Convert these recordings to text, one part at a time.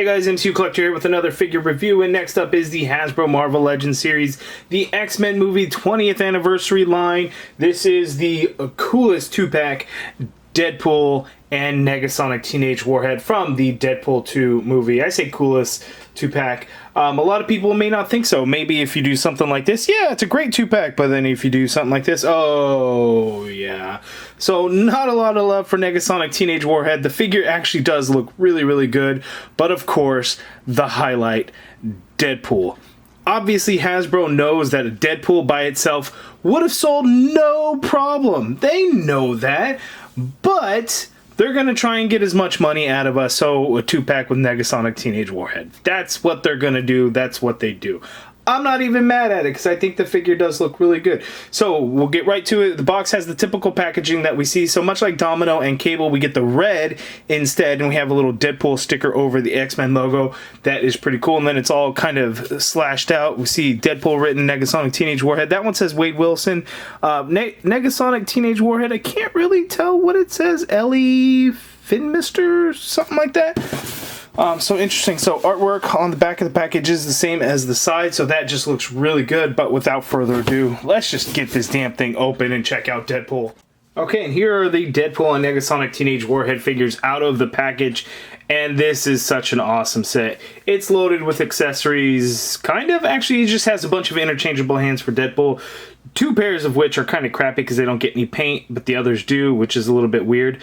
Hey guys, MCU Collector here with another figure review, and next up is the Hasbro Marvel Legends series, the X-Men movie 20th anniversary line. This is the coolest 2-pack Deadpool and Negasonic Teenage Warhead from the Deadpool 2 movie. I say coolest 2-pack. A lot of people may not think so. Maybe if you do something like this, yeah, it's a great 2-pack, but then if you do something like this, oh yeah. So not a lot of love for Negasonic Teenage Warhead. The figure actually does look really, really good, but of course, the highlight, Deadpool. Obviously, Hasbro knows that a Deadpool by itself would have sold no problem. They know that, but they're going to try and get as much money out of us, so a 2-pack with Negasonic Teenage Warhead. That's what they're going to do. That's what they do. I'm not even mad at it because I think the figure does look really good. So we'll get right to it. The box has the typical packaging that we see. So much like Domino and Cable, we get the red instead, and we have a little Deadpool sticker over the X-Men logo. That is pretty cool. And then it's all kind of slashed out. We see Deadpool written, Negasonic Teenage Warhead. That one says Wade Wilson. Negasonic Teenage Warhead, I can't really tell what it says. Ellie Finmister, something like that. So interesting. So artwork on the back of the package is the same as the side, so that just looks really good. But without further ado, let's just get this damn thing open and check out Deadpool. Okay, and here are the Deadpool and Negasonic Teenage Warhead figures out of the package, and this is such an awesome set. It's loaded with accessories, kind of. Actually, it just has a bunch of interchangeable hands for Deadpool, 2 pairs of which are kind of crappy because they don't get any paint, but the others do, which is a little bit weird.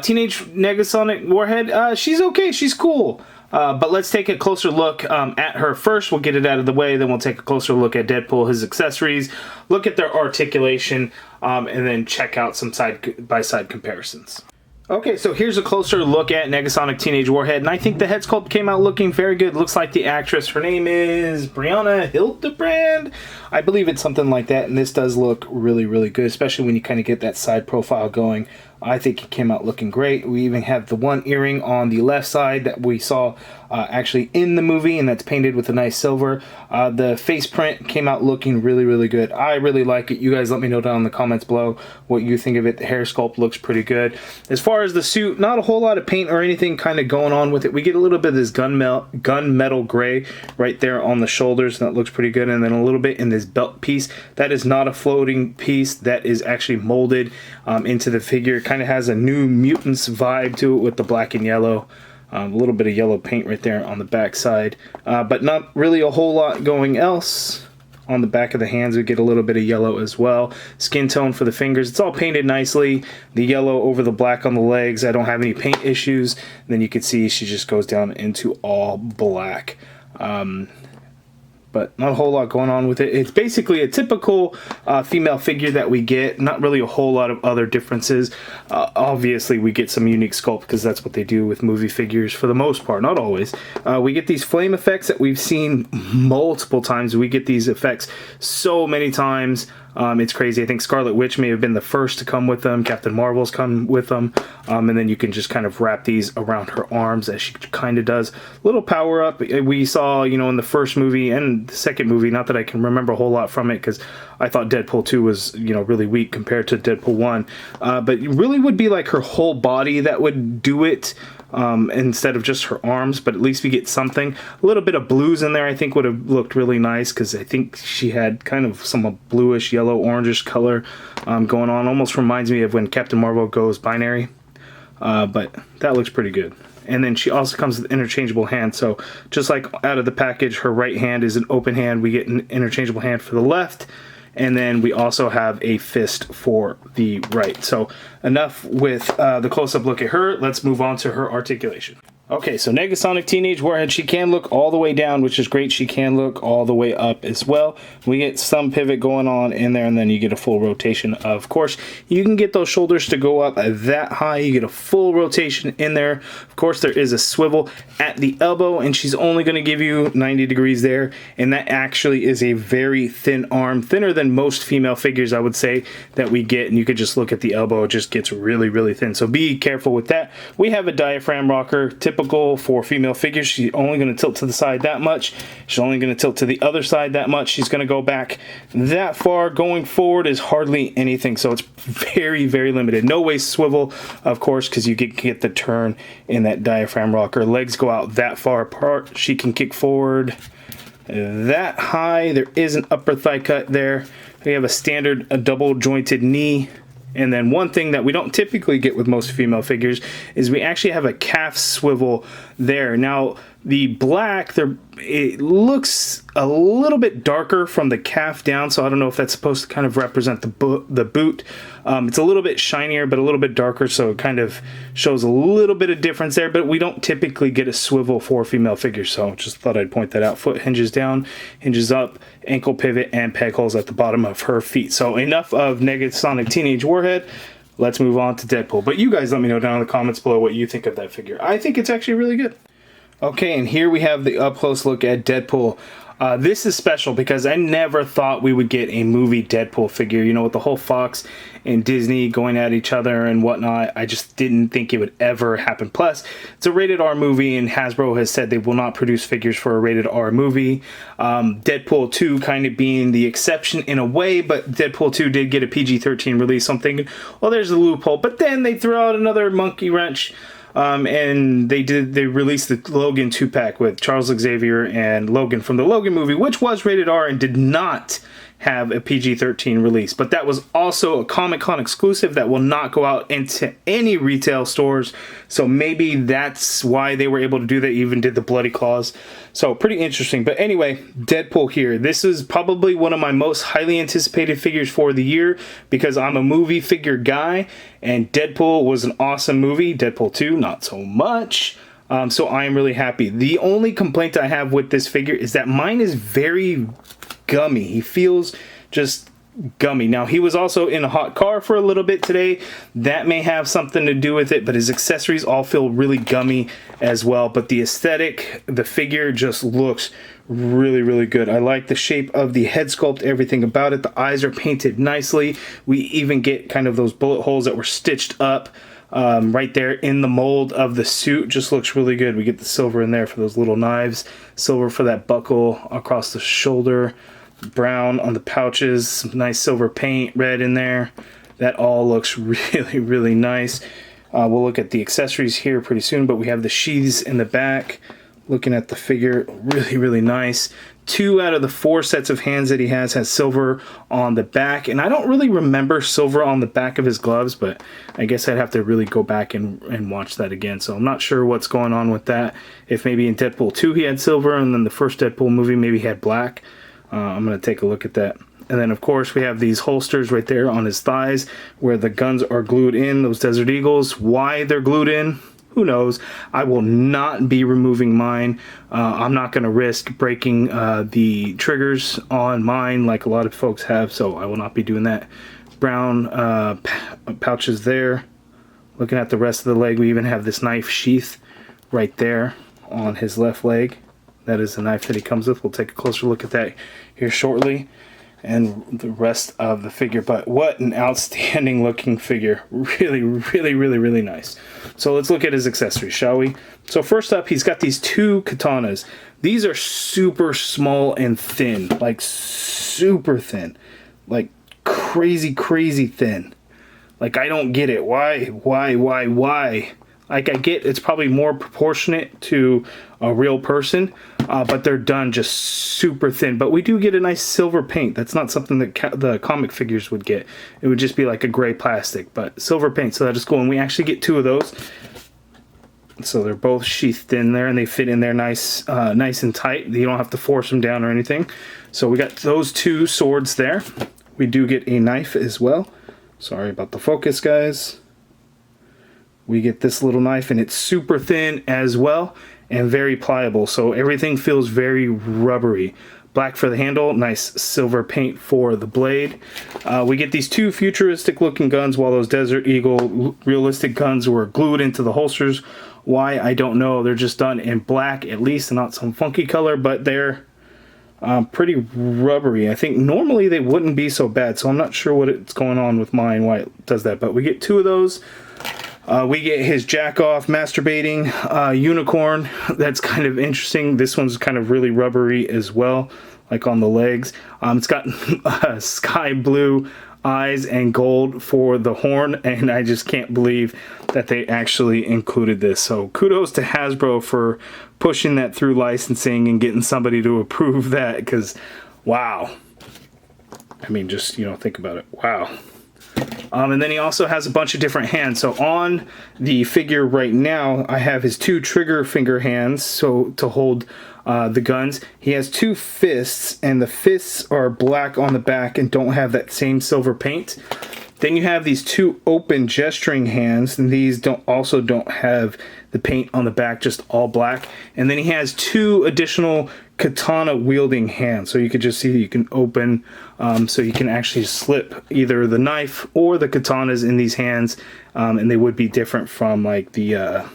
Teenage Negasonic Warhead, she's okay, she's cool. But let's take a closer look at her first. We'll get it out of the way, then we'll take a closer look at Deadpool, his accessories, look at their articulation, and then check out some side-by-side comparisons. Okay, so here's a closer look at Negasonic Teenage Warhead, and I think the head sculpt came out looking very good. Looks like the actress, her name is Brianna Hildebrand. I believe it's something like that, and this does look really, really good, especially when you kind of get that side profile going. I think it came out looking great. We even have the one earring on the left side that we saw actually in the movie, and that's painted with a nice silver. The face print came out looking really, really good. I really like it. You guys let me know down in the comments below what you think of it. The hair sculpt looks pretty good. As far as the suit, not a whole lot of paint or anything kind of going on with it. We get a little bit of this gunmetal gray right there on the shoulders, and that looks pretty good. And then a little bit in this belt piece. That is not a floating piece. That is actually molded into the figure. It kind of has a New Mutants vibe to it with the black and yellow. A little bit of yellow paint right there on the back side, but not really a whole lot going else. On the back of the hands we get a little bit of yellow as well. Skin tone for the fingers, it's all painted nicely. The yellow over the black on the legs, I don't have any paint issues. And then you can see she just goes down into all black. But not a whole lot going on with it. It's basically a typical female figure that we get. Not really a whole lot of other differences. Obviously, we get some unique sculpt because that's what they do with movie figures for the most part. Not always. We get these flame effects that we've seen multiple times. We get these effects so many times. It's crazy. I think Scarlet Witch may have been the first to come with them. Captain Marvel's come with them. And then you can just kind of wrap these around her arms as she kind of does. Little power up we saw, you know, in the first movie and the second movie. Not that I can remember a whole lot from it because I thought Deadpool 2 was, you know, really weak compared to Deadpool 1. But it really would be like her whole body that would do it. Instead of just her arms, but at least we get something. A little bit of blues in there I think would have looked really nice because I think she had kind of some bluish, yellow, orangish color going on. Almost reminds me of when Captain Marvel goes binary, but that looks pretty good. And then she also comes with interchangeable hands, so just like out of the package, her right hand is an open hand. We get an interchangeable hand for the left, and then we also have a fist for the right. So enough with the close-up look at her. Let's move on to her articulation. Okay, so Negasonic Teenage Warhead, she can look all the way down, which is great. She can look all the way up as well. We get some pivot going on in there, and then you get a full rotation. Of course, you can get those shoulders to go up that high. You get a full rotation in there. Of course, there is a swivel at the elbow, and she's only going to give you 90 degrees there, and that actually is a very thin arm, thinner than most female figures, I would say, that we get, and you could just look at the elbow. It just gets really, really thin, so be careful with that. We have a diaphragm rocker, typical typical for female figures. She's only going to tilt to the side that much. She's only going to tilt to the other side that much. She's going to go back that far. Going forward is hardly anything, so it's very, very limited. No waist swivel, of course, because you get the turn in that diaphragm rocker. Legs go out that far apart. She can kick forward that high. There is an upper thigh cut there. We have a double jointed knee. And then one thing that we don't typically get with most female figures is we actually have a calf swivel there. Now, the black, it looks a little bit darker from the calf down, so I don't know if that's supposed to kind of represent the boot. It's a little bit shinier, but a little bit darker, so it kind of shows a little bit of difference there, but we don't typically get a swivel for female figures, so just thought I'd point that out. Foot hinges down, hinges up, ankle pivot, and peg holes at the bottom of her feet. So enough of Negasonic Teenage Warhead. Let's move on to Deadpool. But you guys let me know down in the comments below what you think of that figure. I think it's actually really good. Okay, and here we have the up-close look at Deadpool. This is special because I never thought we would get a movie Deadpool figure. You know, with the whole Fox and Disney going at each other and whatnot, I just didn't think it would ever happen. Plus, it's a rated R movie, and Hasbro has said they will not produce figures for a rated R movie. Deadpool 2 kind of being the exception in a way, but Deadpool 2 did get a PG-13 release, so I'm thinking, well, there's a loophole. But then they throw out another monkey wrench. And they released the Logan 2-pack with Charles Xavier and Logan from the Logan movie, which was rated R and did not have a PG-13 release. But that was also a Comic-Con exclusive that will not go out into any retail stores. So maybe that's why they were able to do that, even did the Bloody Claws. So pretty interesting. But anyway, Deadpool here. This is probably one of my most highly anticipated figures for the year because I'm a movie figure guy, and Deadpool was an awesome movie. Deadpool 2, not so much. So I am really happy. The only complaint I have with this figure is that mine is very gummy. He feels just gummy. Now, he was also in a hot car for a little bit today. That may have something to do with it, but his accessories all feel really gummy as well. But the aesthetic, the figure just looks really, really good. I like the shape of the head sculpt, everything about it. The eyes are painted nicely. We even get kind of those bullet holes that were stitched up right there in the mold of the suit. Just looks really good. We get the silver in there for those little knives, silver for that buckle across the shoulder, brown on the pouches, some nice silver paint, red in there. That all looks really, really nice. We'll look at the accessories here pretty soon, but we have the sheaths in the back. Looking at the figure, really, really nice. 2 out of the 4 sets of hands that he has silver on the back, and I don't really remember silver on the back of his gloves, but I guess I'd have to really go back and watch that again, so I'm not sure what's going on with that. If maybe in Deadpool 2 he had silver, and then the first Deadpool movie maybe he had black. I'm going to take a look at that. And then, of course, we have these holsters right there on his thighs where the guns are glued in, those Desert Eagles. Why they're glued in, who knows? I will not be removing mine. I'm not going to risk breaking the triggers on mine like a lot of folks have, so I will not be doing that. Brown pouches there. Looking at the rest of the leg, we even have this knife sheath right there on his left leg. That is the knife that he comes with. We'll take a closer look at that here shortly. And the rest of the figure. But what an outstanding looking figure. Really, really, really, really nice. So let's look at his accessories, shall we? So first up, he's got these 2 katanas. These are super small and thin. Like super thin. Like crazy, crazy thin. Like I don't get it. Why? Like I get it's probably more proportionate to a real person, but they're done just super thin. But we do get a nice silver paint. That's not something that the comic figures would get. It would just be like a gray plastic, but silver paint. So that is cool. And we actually get 2 of those. So they're both sheathed in there, and they fit in there nice and tight. You don't have to force them down or anything. So we got those 2 swords there. We do get a knife as well. Sorry about the focus, guys. We get this little knife, and it's super thin as well and very pliable, so everything feels very rubbery. Black for the handle, nice silver paint for the blade. We get these 2 futuristic looking guns, while those Desert Eagle realistic guns were glued into the holsters. Why, I don't know. They're just done in black at least, and not some funky color, but they're pretty rubbery. I think normally they wouldn't be so bad, so I'm not sure what's going on with mine, why it does that. But we get 2 of those. We get his jack-off masturbating unicorn. That's kind of interesting. This one's kind of really rubbery as well, like on the legs. It's got sky blue eyes and gold for the horn, and I just can't believe that they actually included this. So kudos to Hasbro for pushing that through licensing and getting somebody to approve that, because wow. I mean, just, you know, think about it. Wow. And then he also has a bunch of different hands. So on the figure right now, I have his 2 trigger finger hands, so to hold the guns. He has 2 fists, and the fists are black on the back and don't have that same silver paint. Then you have these 2 open gesturing hands, and these also don't have the paint on the back, just all black. And then he has 2 additional katana wielding hands, so you could just see that you can open, so you can actually slip either the knife or the katanas in these hands, and they would be different from like the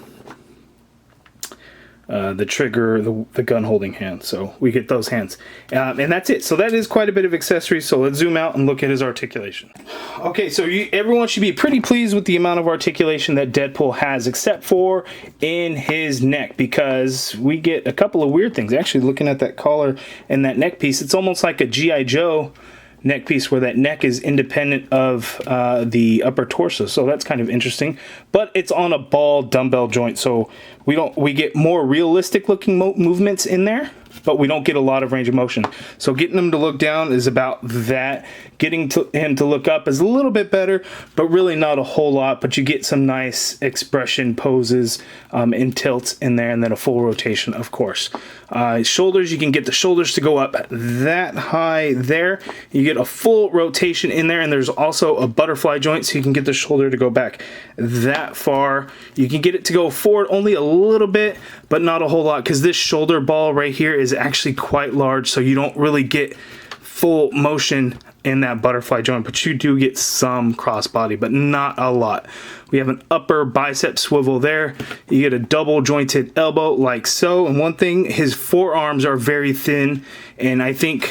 trigger, the gun holding hand. So we get those hands, and that's it. So that is quite a bit of accessories. So let's zoom out and look at his articulation. Okay, so everyone should be pretty pleased with the amount of articulation that Deadpool has, except for in his neck, because we get a couple of weird things. Actually, looking at that collar and that neck piece, it's almost like a G.I. Joe neck piece where that neck is independent of the upper torso. So that's kind of interesting, but it's on a ball dumbbell joint, so we get more realistic looking movements in there, but we don't get a lot of range of motion. So getting him to look down is about that. Getting him to look up is a little bit better, but really not a whole lot. But you get some nice expression poses and tilts in there, and then a full rotation, of course. Shoulders, you can get the shoulders to go up that high there. You get a full rotation in there, and there's also a butterfly joint, so you can get the shoulder to go back that far. You can get it to go forward only a little bit, but not a whole lot, because this shoulder ball right here is actually quite large, so you don't really get full motion in that butterfly joint, but you do get some crossbody, but not a lot. We have an upper bicep swivel there. You get a double jointed elbow like so. And one thing, his forearms are very thin, and I think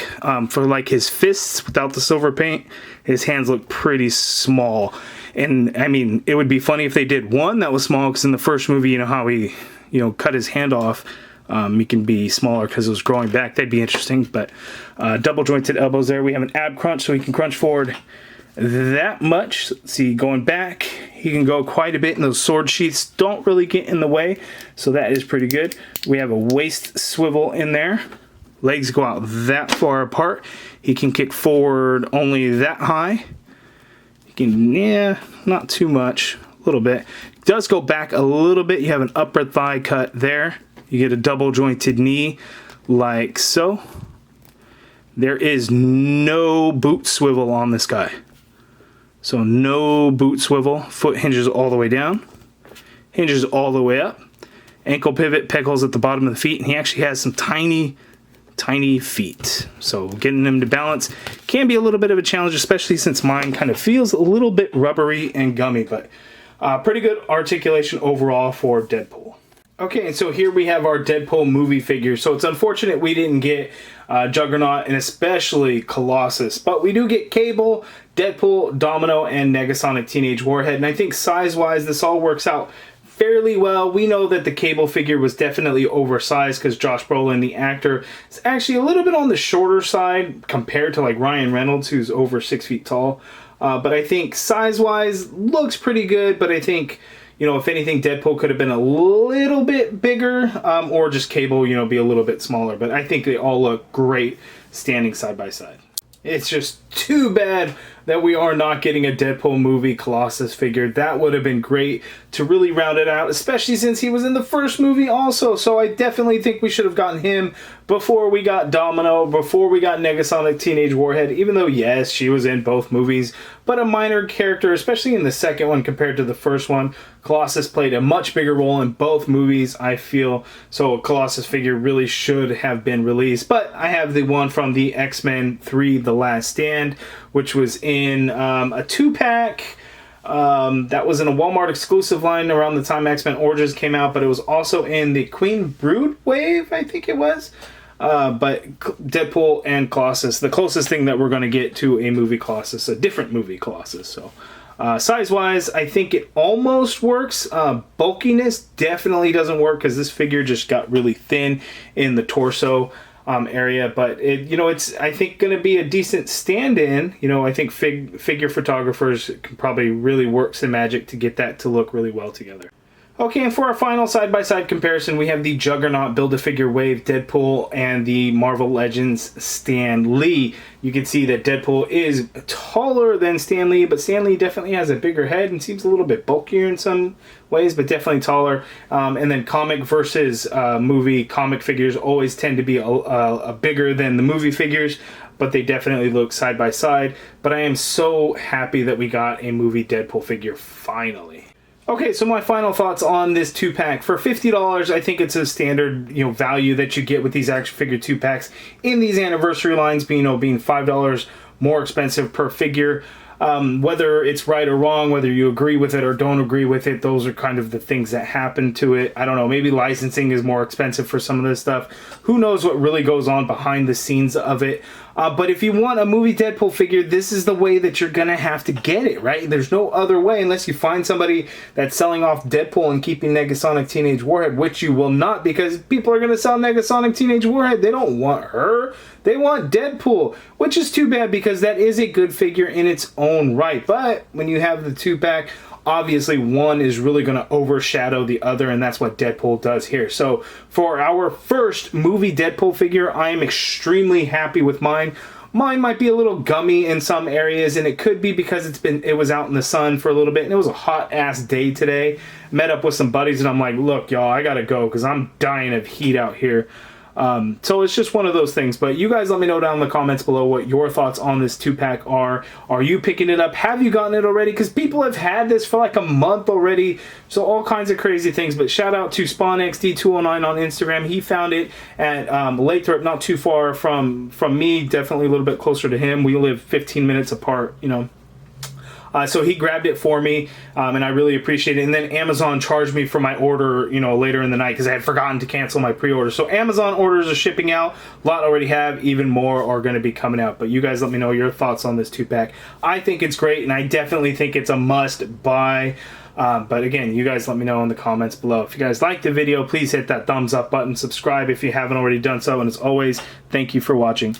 for like his fists without the silver paint, his hands look pretty small. And I mean, it would be funny if they did one that was small, because in the first movie, you know how he, you know, cut his hand off. He can be smaller because it was growing back. That'd be interesting. But double jointed elbows there. We have an ab crunch, so he can crunch forward that much. See, going back, he can go quite a bit, and those sword sheaths don't really get in the way, so that is pretty good. We have a waist swivel in there. Legs go out that far apart. He can kick forward only that high. He can, yeah, not too much, a little bit. Does go back a little bit. You have an upper thigh cut there. You get a double jointed knee like so. There is no boot swivel on this guy. So no boot swivel. Foot hinges all the way down. Hinges all the way up. Ankle pivot, peg holes at the bottom of the feet. And he actually has some tiny feet. So getting him to balance can be a little bit of a challenge, especially since mine kind of feels a little bit rubbery and gummy. But pretty good articulation overall for Deadpool. Okay, and so here we have our Deadpool movie figure. So it's unfortunate we didn't get Juggernaut and especially Colossus, but we do get Cable, Deadpool, Domino, and Negasonic Teenage Warhead. And I think size-wise, this all works out fairly well. We know that the Cable figure was definitely oversized because Josh Brolin, the actor, is actually a little bit on the shorter side compared to like Ryan Reynolds, who's over 6 feet tall. But I think size-wise, looks pretty good, but I think, you know, if anything, Deadpool could have been a little bit bigger, or just Cable, you know, be a little bit smaller. But I think they all look great standing side by side. It's just too bad that we are not getting a Deadpool movie Colossus figure. That would have been great to really round it out, especially since he was in the first movie also. So I definitely think we should have gotten him before we got Domino, before we got Negasonic Teenage Warhead, even though, yes, she was in both movies, but a minor character, especially in the second one compared to the first one. Colossus played a much bigger role in both movies, I feel, so a Colossus figure really should have been released. But I have the one from the X-Men 3 The Last Stand, which was in a 2-pack. That was in a Walmart exclusive line around the time X-Men Origins came out, but it was also in the Queen Brood wave, I think it was. But Deadpool and Colossus, the closest thing that we're going to get to a movie Colossus, a different movie Colossus. So Size-wise, I think it almost works. Bulkiness definitely doesn't work because this figure just got really thin in the torso area. But it's I think going to be a decent stand-in. I think figure photographers can probably really work some magic to get that to look really well together. Okay, and for our final side-by-side comparison, we have the Juggernaut Build-A-Figure Wave Deadpool and the Marvel Legends Stan Lee. You can see that Deadpool is taller than Stan Lee, but Stan Lee definitely has a bigger head and seems a little bit bulkier in some ways, but definitely taller. And then comic versus movie, comic figures always tend to be a bigger than the movie figures, but they definitely look side by side. But I am so happy that we got a movie Deadpool figure finally. Okay, so my final thoughts on this 2-pack. For $50, I think it's a standard, value that you get with these action figure 2-packs in these anniversary lines, being $5 more expensive per figure. Whether it's right or wrong, whether you agree with it or don't agree with it, those are kind of the things that happen to it. I don't know, maybe licensing is more expensive for some of this stuff. Who knows what really goes on behind the scenes of it. But if you want a movie Deadpool figure, this is the way that you're going to have to get it, right? There's no other way unless you find somebody that's selling off Deadpool and keeping Negasonic Teenage Warhead, which you will not, because people are going to sell Negasonic Teenage Warhead. They don't want her. They want Deadpool, which is too bad because that is a good figure in its own right. But when you have the 2-pack, obviously one is really going to overshadow the other, and that's what Deadpool does here. So for our first movie Deadpool figure, I am extremely happy with mine. Mine might be a little gummy in some areas, and it could be because it was out in the sun for a little bit, and it was a hot ass day today. Met up with some buddies, and I'm like, look, y'all, I gotta go because I'm dying of heat out here. So it's just one of those things. But you guys let me know down in the comments below what your thoughts on this 2-pack are. Are you picking it up? Have you gotten it already? Because people have had this for like a month already. So all kinds of crazy things. But shout out to SpawnXD209 on Instagram. He found it at Lathrop, not too far from me. Definitely a little bit closer to him. We live 15 minutes apart, so he grabbed it for me, and I really appreciate it. And then Amazon charged me for my order, later in the night because I had forgotten to cancel my pre-order. So Amazon orders are shipping out. A lot already have. Even more are going to be coming out. But you guys let me know your thoughts on this 2-pack. I think it's great, and I definitely think it's a must-buy. But again, you guys let me know in the comments below. If you guys liked the video, please hit that thumbs up button. Subscribe if you haven't already done so. And as always, thank you for watching.